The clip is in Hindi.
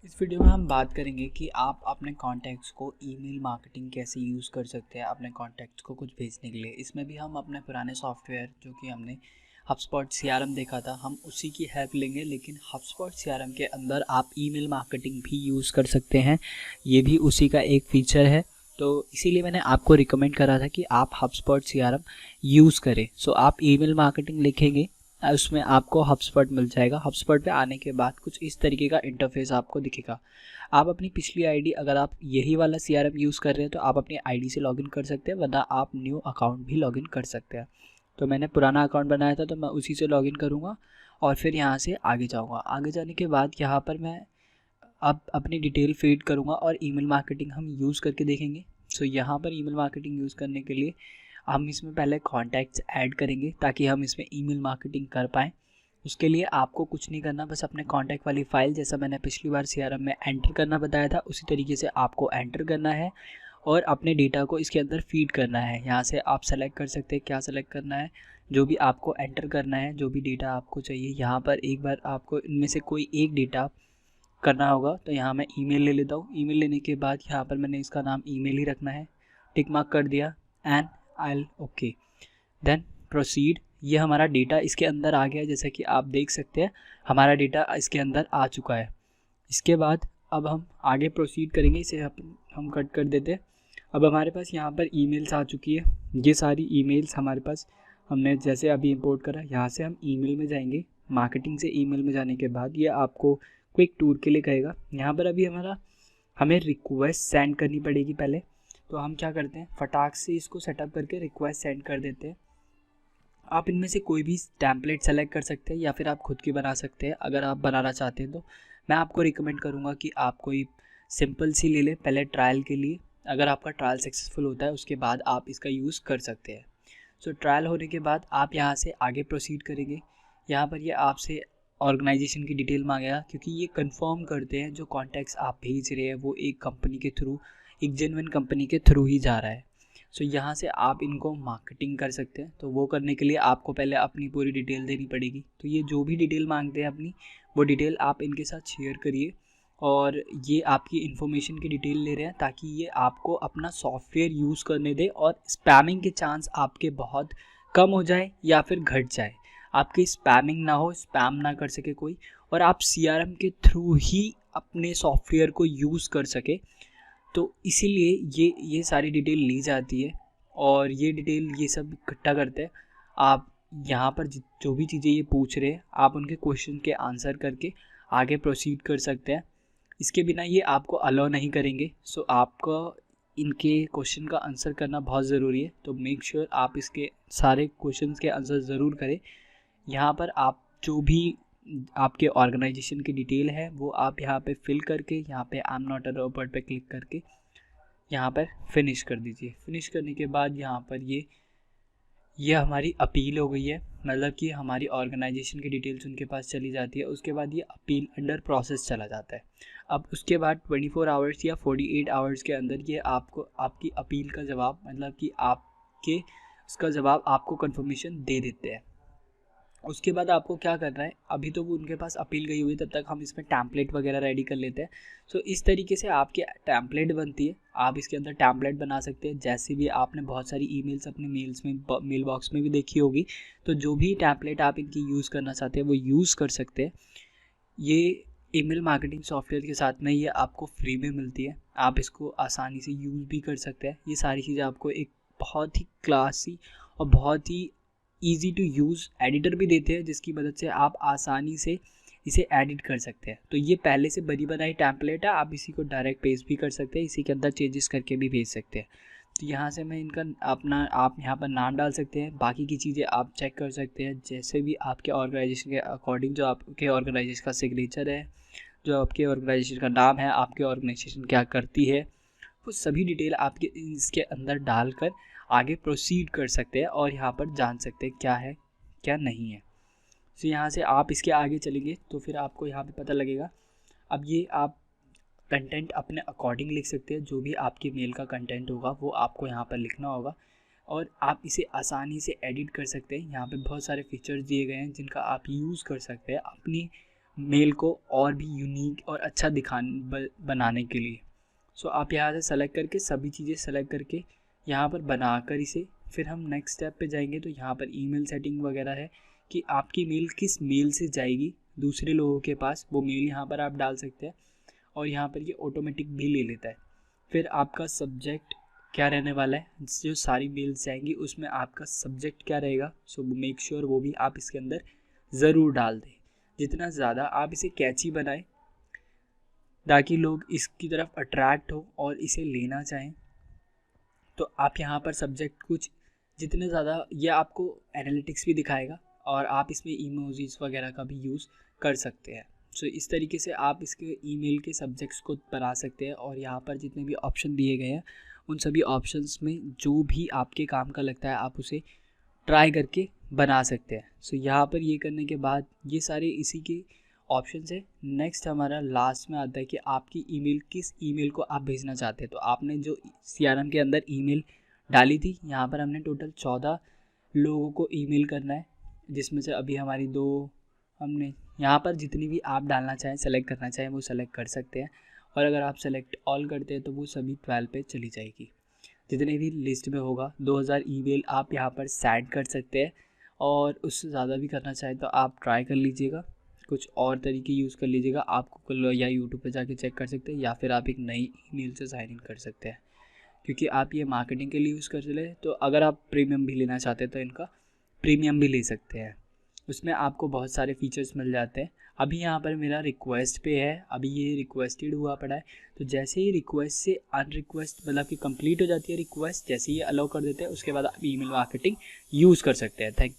इस वीडियो में हम बात करेंगे कि आप अपने कॉन्टैक्ट्स को ईमेल मार्केटिंग कैसे यूज़ कर सकते हैं अपने कॉन्टैक्ट्स को कुछ भेजने के लिए। इसमें भी हम अपने पुराने सॉफ्टवेयर जो कि हमने हबस्पॉट सीआरएम देखा था, हम उसी की हेल्प लेंगे। लेकिन हबस्पॉट सीआरएम के अंदर आप ईमेल मार्केटिंग भी यूज़ कर सकते हैं, ये भी उसी का एक फीचर है। तो इसीलिए मैंने आपको रिकमेंड करा था कि आप हबस्पॉट सीआरएम यूज़ करें। सो आप ईमेल मार्केटिंग लिखेंगे, उसमें आपको हबस्पॉट मिल जाएगा। हबस्पॉट पे आने के बाद कुछ इस तरीके का इंटरफेस आपको दिखेगा। आप अपनी पिछली आईडी, अगर आप यही वाला सीआरएम यूज़ कर रहे हैं तो आप अपनी आईडी से लॉगिन कर सकते हैं, वरना आप न्यू अकाउंट भी लॉगिन कर सकते हैं। तो मैंने पुराना अकाउंट बनाया था तो मैं उसी से लॉगिन करूँगा और फिर यहाँ से आगे जाऊँगा। आगे जाने के बाद यहाँ पर मैं अब अपनी डिटेल फीड करूँगा और ईमेल मार्केटिंग हम यूज़ करके देखेंगे। सो यहाँ पर ईमेल मार्केटिंग यूज़ करने के लिए हम इसमें पहले कॉन्टैक्ट्स ऐड करेंगे ताकि हम इसमें ईमेल मार्केटिंग कर पाएँ। उसके लिए आपको कुछ नहीं करना, बस अपने कॉन्टैक्ट वाली फ़ाइल, जैसा मैंने पिछली बार सीआरएम में एंटर करना बताया था उसी तरीके से आपको एंटर करना है और अपने डेटा को इसके अंदर फीड करना है। यहाँ से आप सेलेक्ट कर सकते हैं क्या सेलेक्ट करना है, जो भी आपको एंटर करना है, जो भी डेटा आपको चाहिए। यहाँ पर एक बार आपको इनमें से कोई एक डेटा करना होगा, तो यहाँ मैं ईमेल ले लेता हूँ। ईमेल लेने के बाद यहाँ पर मैंने इसका नाम ईमेल ही रखना है, टिक मार्क कर दिया and I okay, then proceed. ये हमारा डेटा इसके अंदर आ गया, जैसा कि आप देख सकते हैं हमारा डेटा इसके अंदर आ चुका है। इसके बाद अब हम आगे प्रोसीड करेंगे, इसे हम कट कर देते हैं। अब हमारे पास यहाँ पर ईमेल्स आ चुकी है, ये सारी ईमेल्स हमारे पास हमने जैसे अभी इंपोर्ट करा। यहाँ से हम ईमेल में जाएंगे, मार्केटिंग से ईमेल में जाने के बाद ये आपको क्विक टूर के लिए कहेगा। यहाँ पर अभी हमें रिक्वेस्ट सेंड करनी पड़ेगी पहले, तो हम क्या करते हैं फटाक से इसको सेटअप करके रिक्वेस्ट सेंड कर देते हैं। आप इनमें से कोई भी टेम्पलेट सेलेक्ट कर सकते हैं या फिर आप खुद की बना सकते हैं अगर आप बनाना चाहते हैं। तो मैं आपको रिकमेंड करूँगा कि आप कोई सिंपल सी ले लें पहले ट्रायल के लिए। अगर आपका ट्रायल सक्सेसफुल होता है उसके बाद आप इसका यूज़ कर सकते हैं। सो ट्रायल होने के बाद आप यहाँ से आगे प्रोसीड करेंगे। यहाँ पर ये आपसे ऑर्गेनाइजेशन की डिटेल मांगेगा, क्योंकि ये कंफर्म करते हैं जो कॉन्टैक्ट्स आप भेज रहे हैं वो एक कंपनी के थ्रू, एक जेन्युइन कंपनी के थ्रू ही जा रहा है। सो यहाँ से आप इनको मार्केटिंग कर सकते हैं। तो वो करने के लिए आपको पहले अपनी पूरी डिटेल देनी पड़ेगी। तो ये जो भी डिटेल मांगते हैं अपनी, वो डिटेल आप इनके साथ शेयर करिए। और ये आपकी इन्फॉर्मेशन की डिटेल ले रहे हैं ताकि ये आपको अपना सॉफ्टवेयर यूज़ करने दे और स्पैमिंग के चांस आपके बहुत कम हो जाए या फिर घट जाए, आपकी स्पैमिंग ना हो, स्पैम ना कर सके कोई, और आप सीआरएम के थ्रू ही अपने सॉफ्टवेयर को यूज़ कर सके। तो इसीलिए ये सारी डिटेल ली जाती है और ये डिटेल ये सब इकट्ठा करते हैं। आप यहाँ पर जो भी चीज़ें ये पूछ रहे हैं आप उनके क्वेश्चन के आंसर करके आगे प्रोसीड कर सकते हैं। इसके बिना ये आपको अलाउ नहीं करेंगे। सो आपको इनके क्वेश्चन का आंसर करना बहुत ज़रूरी है। तो मेक श्योर आप इसके सारे क्वेश्चन के आंसर ज़रूर करें। यहाँ पर आप जो भी आपके ऑर्गेनाइजेशन की डिटेल है वो आप यहाँ पे फिल करके, यहाँ पे I am not a robot पे क्लिक करके यहाँ पर फिनिश कर दीजिए। फिनिश करने के बाद यहाँ पर ये हमारी अपील हो गई है, मतलब कि हमारी ऑर्गेनाइजेशन की डिटेल्स उनके पास चली जाती है। उसके बाद ये अपील अंडर प्रोसेस चला जाता है। अब उसके बाद 24 आवर्स या 48 आवर्स के अंदर ये आपको आपकी अपील का जवाब, मतलब कि आपके उसका जवाब आपको कंफर्मेशन दे देते हैं। उसके बाद आपको क्या करना है, अभी तो वो उनके पास अपील गई हुई है, तब तक हम इसमें टैम्पलेट वगैरह रेडी कर लेते हैं। सो इस तरीके से आपकी टैम्पलेट बनती है। आप इसके अंदर टैम्पलेट बना सकते हैं, जैसे भी आपने बहुत सारी ईमेल्स अपने मेल्स में, मेल बॉक्स में भी देखी होगी। तो जो भी टैम्पलेट आप इनकी यूज़ करना चाहते हैं वो यूज़ कर सकते हैं। ये ईमेल मार्केटिंग सॉफ्टवेयर के साथ में ये आपको फ्री में मिलती है, आप इसको आसानी से यूज़ भी कर सकते हैं। ये सारी चीज़ें आपको एक बहुत ही क्लासी और बहुत ही ईजी टू यूज़ एडिटर भी देते हैं, जिसकी मदद से आप आसानी से इसे एडिट कर सकते हैं। तो ये पहले से बनी बनाई टैम्पलेट है, आप इसी को डायरेक्ट पेस्ट भी कर सकते हैं, इसी के अंदर चेंजेस करके भी भेज सकते हैं। तो यहाँ से मैं इनका अपना आप यहाँ पर नाम डाल सकते हैं, बाकी की चीज़ें आप चेक कर सकते हैं, जैसे भी आपके ऑर्गेनाइजेशन के अकॉर्डिंग, जो आपके ऑर्गेनाइजेशन का सिग्नेचर है, जो आपके ऑर्गेनाइजेशन का नाम है, आपके ऑर्गेनाइजेशन क्या करती है, वो सभी डिटेल आपके इसके अंदर डालकर आगे प्रोसीड कर सकते हैं और यहाँ पर जान सकते हैं क्या है क्या नहीं है। तो यहाँ से आप इसके आगे चलेंगे तो फिर आपको यहाँ पे पता लगेगा। अब ये आप कंटेंट अपने अकॉर्डिंग लिख सकते हैं, जो भी आपके मेल का कंटेंट होगा वो आपको यहाँ पर लिखना होगा और आप इसे आसानी से एडिट कर सकते हैं। यहाँ पे बहुत सारे फीचर्स दिए गए हैं जिनका आप यूज़ कर सकते हैं अपनी मेल को और भी यूनिक और अच्छा बनाने के लिए। सो आप यहाँ से सेलेक्ट करके सभी चीज़ें सेलेक्ट करके यहाँ पर बनाकर इसे, फिर हम नेक्स्ट स्टेप पे जाएंगे। तो यहाँ पर ईमेल सेटिंग वगैरह है कि आपकी मेल किस मेल से जाएगी दूसरे लोगों के पास, वो मेल यहाँ पर आप डाल सकते हैं और यहाँ पर ये ऑटोमेटिक भी ले लेता है। फिर आपका सब्जेक्ट क्या रहने वाला है, जो सारी मेल्स जाएंगी उसमें आपका सब्जेक्ट क्या रहेगा, सो मेक श्योर वो भी आप इसके अंदर ज़रूर डाल दें। जितना ज़्यादा आप इसे कैची बनाएं ताकि लोग इसकी तरफ अट्रैक्ट हो और इसे लेना चाहें। तो आप यहाँ पर सब्जेक्ट कुछ जितने ज़्यादा, ये आपको एनालिटिक्स भी दिखाएगा और आप इसमें इमोजीज वगैरह का भी यूज़ कर सकते हैं। सो इस तरीके से आप इसके ईमेल के सब्जेक्ट्स को बना सकते हैं। और यहाँ पर जितने भी ऑप्शन दिए गए हैं उन सभी ऑप्शंस में जो भी आपके काम का लगता है आप उसे ट्राई करके बना सकते हैं। सो यहाँ पर ये करने के बाद ये सारे इसी के ऑप्शन है। नेक्स्ट हमारा लास्ट में आता है कि आपकी ईमेल किस ईमेल को आप भेजना चाहते हैं। तो आपने जो CRM के अंदर ईमेल डाली थी, यहाँ पर हमने टोटल 14 लोगों को ईमेल करना है, जिसमें से अभी हमारी 2 हमने यहाँ पर जितनी भी आप डालना चाहें सेलेक्ट करना चाहें वो सेलेक्ट कर सकते हैं। और अगर आप सेलेक्ट ऑल करते हैं तो वो सभी 12 पे चली जाएगी। जितने भी लिस्ट में होगा 2000 ईमेल आप यहाँ पर सेंड कर सकते हैं। और उससे ज़्यादा भी करना चाहें तो आप ट्राई कर लीजिएगा, कुछ और तरीके यूज़ कर लीजिएगा। आप गूगल या यूट्यूब पे जाके चेक कर सकते हैं, या फिर आप एक नई ईमेल से साइन इन कर सकते हैं, क्योंकि आप ये मार्केटिंग के लिए यूज़ कर ले। तो अगर आप प्रीमियम भी लेना चाहते हैं तो इनका प्रीमियम भी ले सकते हैं, उसमें आपको बहुत सारे फीचर्स मिल जाते हैं। अभी यहाँ पर मेरा रिक्वेस्ट पे है, अभी ये रिक्वेस्टेड हुआ पड़ा है। तो जैसे ही रिक्वेस्ट से अनरिक्वेस्ट मतलब कि कंप्लीट हो जाती है रिक्वेस्ट, जैसे ही अलाउ कर देते हैं उसके बाद आप ईमेल मार्केटिंग यूज़ कर सकते हैं। थैंक